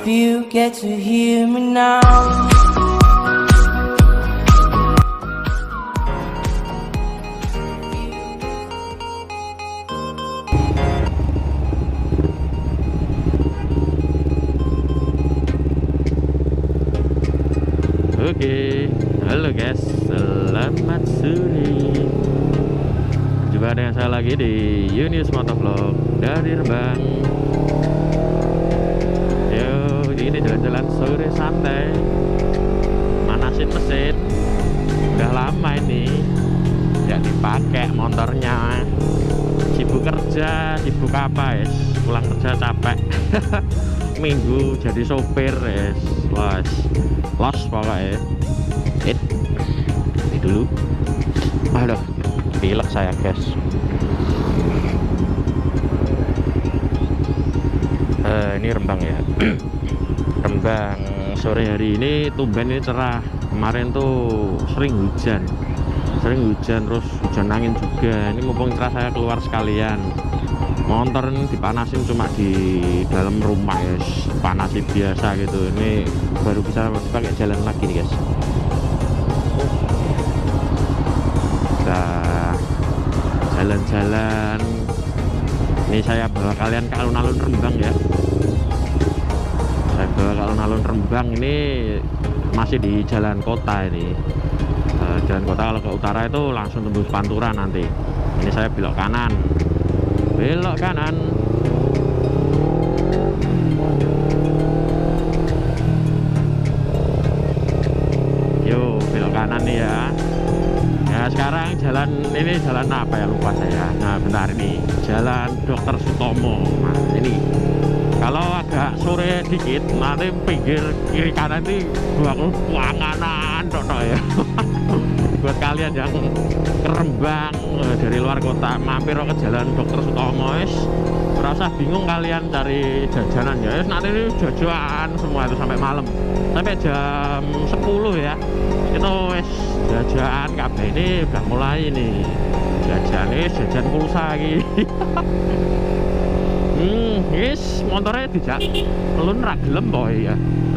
If you get to hear me now. Oke, halo guys, selamat sore. Jumpa dengan saya lagi di Yunius Motovlog dari Rembang. Yo, ini jalan-jalan sore santai, manasin mesin. Udah lama ini nggak dipakai motornya. Sibuk kerja, sibuk apa ya? Pulang kerja capek. Minggu jadi sopir ya, los pokoknya. Ini dulu. Aduh, pilek saya guys. Ini Rembang ya. Rembang sore hari ini tumben ini cerah. Kemarin tuh sering hujan terus hujan angin juga. Ini mumpung cerah saya keluar sekalian. Motor ini dipanasin cuma di dalam rumah ya, panasi biasa gitu. Ini baru bisa pakai jalan lagi nih guys. Nah, jalan-jalan. Ini saya bawa kalian ke alun-alun Rembang ya. Saya bawa ke alun-alun Rembang, ini masih di jalan kota ini. Jalan kota kalau ke utara itu langsung tembus Pantura nanti. Ini saya belok kanan. Belok kanan. Yo, belok kanan nih ya. Ya sekarang jalan ini jalan apa ya, lupa saya. Nah bentar, ini Jalan Dr. Sutomo. Nah ini kalau agak sore dikit nanti pinggir kiri kanan ini buanganan tok ya. Buat kalian yang ke Rembang dari luar kota, mampir ke Jalan Dr. Sutomo, rasa bingung kalian cari jajanan ya. Nanti ini jajan semua itu sampai malam, sampai jam 10 ya. Itu jajan kabeh ini udah mulai nih. Jajan pulsa lagi. Motornya dijak selun ra gelem boy ya.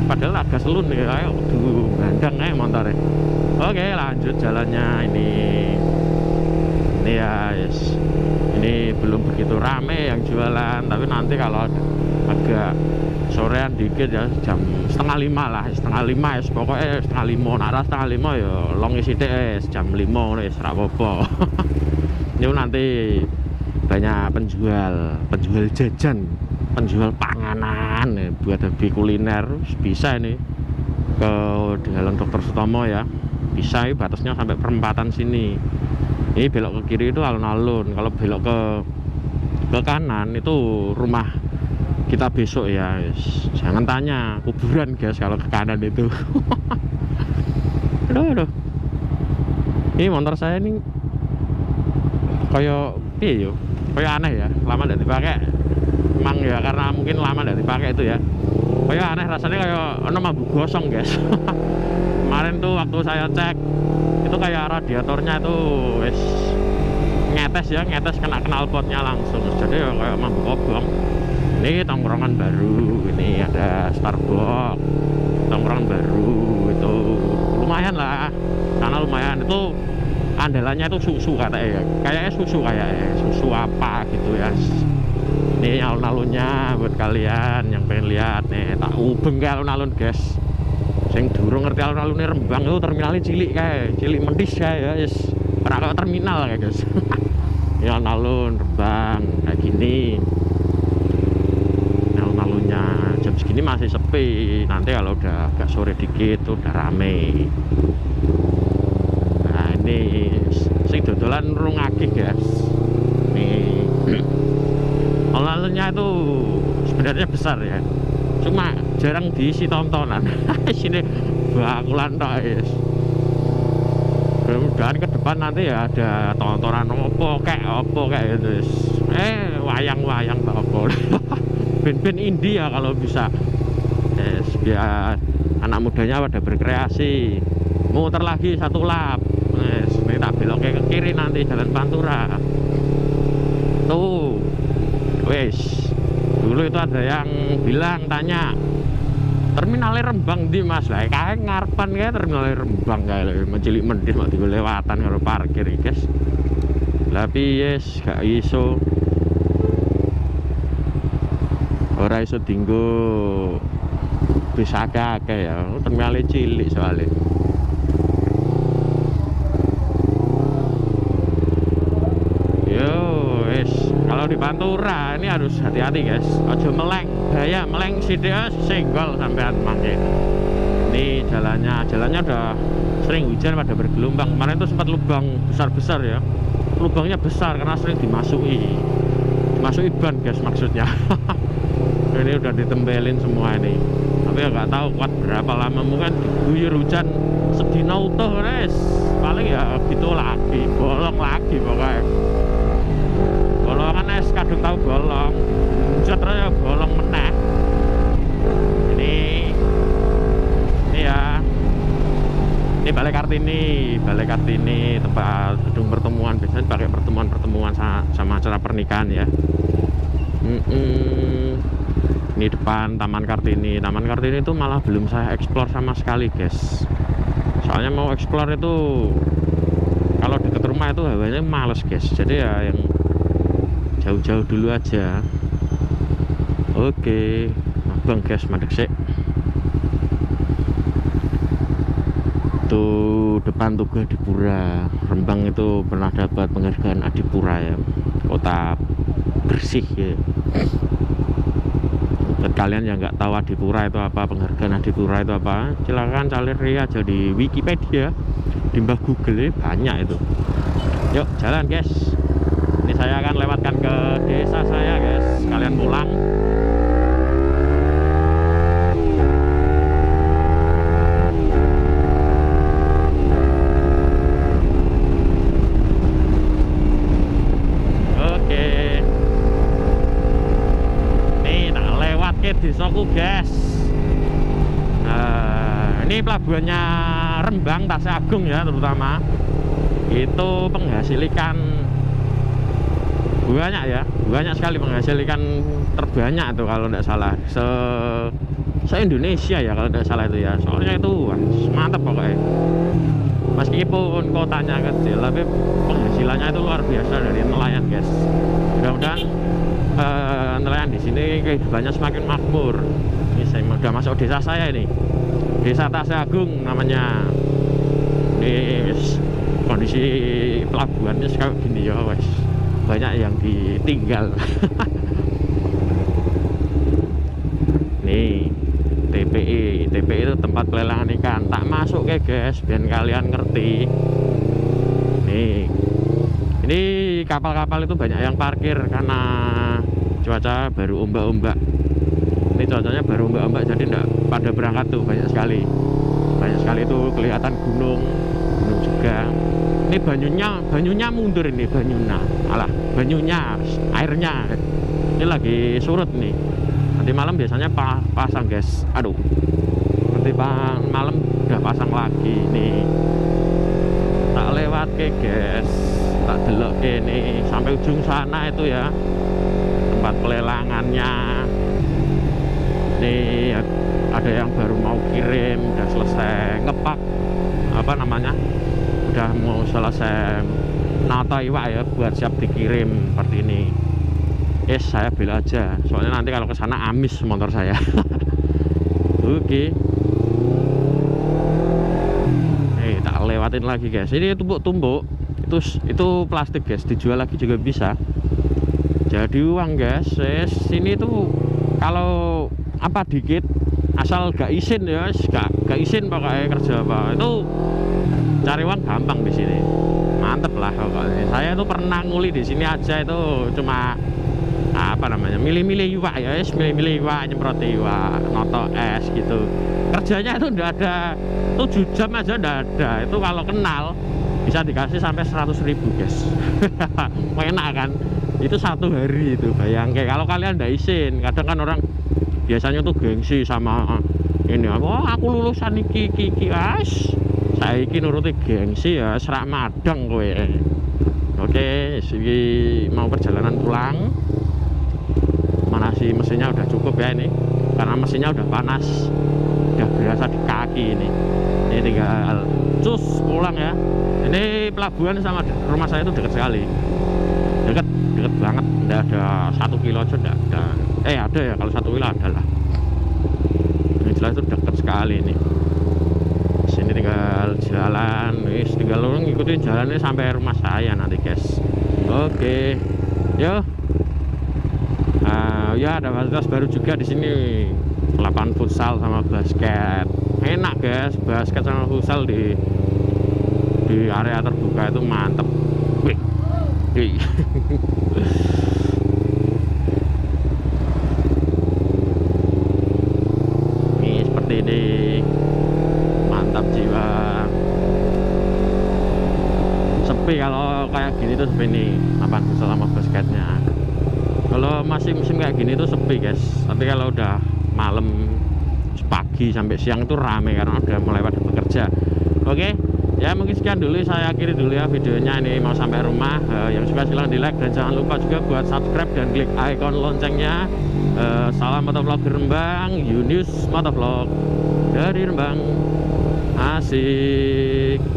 Padahal agak selun ya, kayak gandang kayak motornya. Oke, lanjut jalannya ini. Ini ya, ini belum begitu rame yang jualan, tapi nanti kalau agak sorean dikit ya, jam setengah 5 lah, setengah 5 ya, pokoknya setengah 5, nara setengah 5 ya, longi sidik jam 5 nih, serapopo. Ini nanti banyak penjual jajan, penjual panganan ya, buat hobi kuliner bisa ini ke Jalan Dr. Sutomo ya. Bisa, batasnya sampai perempatan sini. Ini belok ke kiri itu alun-alun. Kalau belok ke kanan itu rumah kita besok ya. Jangan tanya, kuburan guys kalau ke kanan itu. aduh. Ini motor saya ini kayak yo, kayak aneh ya, lama tidak dipakai. Emang ya karena mungkin lama tidak dipakai itu ya. Kayak aneh rasanya, kayak mabuk gosong guys. Kemarin tuh waktu saya cek itu kayak radiatornya itu ngetes kena knalpotnya langsung. Jadi ya kayak mabuk obong. Ini tongkrongan baru, ini ada Starbucks, tongkrongan baru itu lumayan lah, karena lumayan itu andalannya itu susu katanya ya, kayaknya susu apa gitu ya. Ini alun-alunnya buat kalian yang pengen lihat nih, tak ubeng ke alun-alun guys. Sing durung ngerti alun-alune Rembang itu terminalnya cilik mentis ya, ora kayak terminal kayak guys. Ya alun-alun Rembang kayak gini. Alun-alunnya jam segini masih sepi. Nanti kalau udah agak sore dikit tuh udah rame. Nah ini sing dodolan rung akeh guys. Nih alun-alunnya itu sebenarnya besar ya, cuma jarang diisi tontonan. Sini bakulan tok guys. Mudah-mudahan ke depan nanti ya ada tontonan opo kayak gitu. Wayang-wayang tak opo. Ben-ben indie ya kalau bisa. Biar anak mudanya pada berkreasi. Muter lagi satu lap. Ini tak belok ke kiri nanti Jalan Pantura. Tuh. Wes. Dulu itu ada yang bilang tanya, Terminalnya Rembang di Mas lah, kayak ngarepan kayak terminalnya Rembang kayak mencilik mendis mak lewatan karo parkir iki guys. Lah piye gak iso. Ora iso dinggo bisa akeh ya, terminalnya cilik soalnya. Kalau di Pantura ini harus hati-hati guys, aja meleng, bahaya meleng sithik senggol sampean mangke. Ini jalannya udah sering hujan pada bergelombang. Kemarin itu sempat lubang besar-besar ya, lubangnya besar karena sering dimasuki ban guys maksudnya. Ini udah ditembelin semua ini, tapi ya nggak tahu kuat berapa lama, mungkin diguyur hujan sedina utuh guys, paling ya gitu lagi, bolong lagi pokoknya. Bolongan es kadung tahu bolong, hujan terus ya bolong meneh. Ini ya, ini Balai Kartini tempat gedung pertemuan, biasanya pakai pertemuan sama acara pernikahan ya. Ini depan Taman Kartini itu malah belum saya eksplor sama sekali guys, soalnya mau eksplor itu kalau deket rumah itu hawanya males guys, jadi ya yang jauh-jauh dulu aja. Oke, abang guys mandek sih. Tuh depan Tugu Adipura Rembang itu pernah dapat penghargaan Adipura ya, kota bersih ya. Buat kalian yang nggak tahu Adipura itu apa, penghargaan Adipura itu apa, silakan cari aja di Wikipedia, di mbah Google banyak itu. Yuk jalan guys. Ini saya akan lewatkan ke desa saya guys, kalian pulang. Oke, nih tak lewat ke desaku guys. Ini pelabuhannya Rembang, Tasik Agung ya terutama. Itu penghasil ikan banyak sekali, penghasil ikan terbanyak tuh kalau tidak salah se Indonesia ya kalau tidak salah itu ya, soalnya itu mantap pokoknya. Meskipun kotanya kecil tapi penghasilannya itu luar biasa dari nelayan guys. Mudah-mudahan nelayan di sini kehidupannya semakin makmur. Ini saya udah masuk desa saya ini, desa Tasik Agung namanya. Ini kondisi pelabuhannya kayak gini ya wes, banyak yang ditinggal. Nih TPI itu tempat pelelangan ikan, tak masuk ke guys biar kalian ngerti. Nih ini kapal-kapal itu banyak yang parkir karena cuaca baru ombak-ombak. Ini cuacanya baru ombak-ombak jadi enggak pada berangkat tuh, banyak sekali itu kelihatan gunung juga. Ini banyunya mundur, ini banyunya airnya ini lagi surut nih. Nanti malam biasanya pasang guys, aduh nanti malam udah pasang lagi nih. Tak lewat ke guys, tak delok ke nih sampai ujung sana itu ya tempat pelelangannya. Nih ada yang baru mau kirim, udah selesai ngepak apa namanya, udah mau selesai nata iwak ya buat siap dikirim seperti ini. Saya bela aja soalnya nanti kalau ke sana amis motor saya. Oke. Tak lewatin lagi guys, ini tumbuk-tumbuk itu plastik guys, dijual lagi juga bisa jadi uang guys. Sini tuh kalau apa dikit asal gak izin ya, gak izin pokoknya kerja apa itu cari uang gampang di sini, mantep lah pokoknya. Saya tuh pernah nguli di sini aja itu cuma apa namanya, milih-milih iwak ya, milih-milih iwak, nyemproti iwak, noto es gitu. Kerjanya itu udah ada 7 jam aja udah ada. Itu kalau kenal bisa dikasih sampai 100.000 guys. Enak kan? Itu 1 hari itu, bayangke kalau kalian ndak izin. Kadang kan orang biasanya tuh gengsi sama ini, aku lulusan iki as saya iki nuruti gengsi ya, serak madang kowe. Oke, segi mau perjalanan pulang. Mana sih mesinnya udah cukup ya ini, karena mesinnya udah panas. udah berasa di kaki ini tinggal cus pulang ya. Ini pelabuhan sama rumah saya itu dekat sekali, dekat banget, nggak ada 1 kilo aja, nggak ada. Ada ya, kalau 1 kilo ada lah. Yang jelas itu dekat sekali ini. Sini tinggal jalan, tinggal lu ngikutin jalan ini sampai rumah saya nanti guys. Oke, yo. Ya ada fasilitas baru juga di sini, lapangan futsal sama basket. Enak guys, basket sama futsal di area terbuka itu mantep. Wih. Ini seperti ini, mantap jiwa. Sepi kalau kayak gini tuh, sepi nih lapangan futsal sama basketnya. Kalau masih musim kayak gini tuh sepi guys, tapi kalau udah malam pagi sampai siang tuh rame karena udah mulai pada bekerja. Oke, ya mungkin sekian dulu, saya akhiri dulu ya videonya. Ini mau sampai rumah. Yang suka silahkan di like dan jangan lupa juga buat subscribe dan klik icon loncengnya. Salam motovlogger Rembang, Yunus Motovlog dari Rembang. Asik.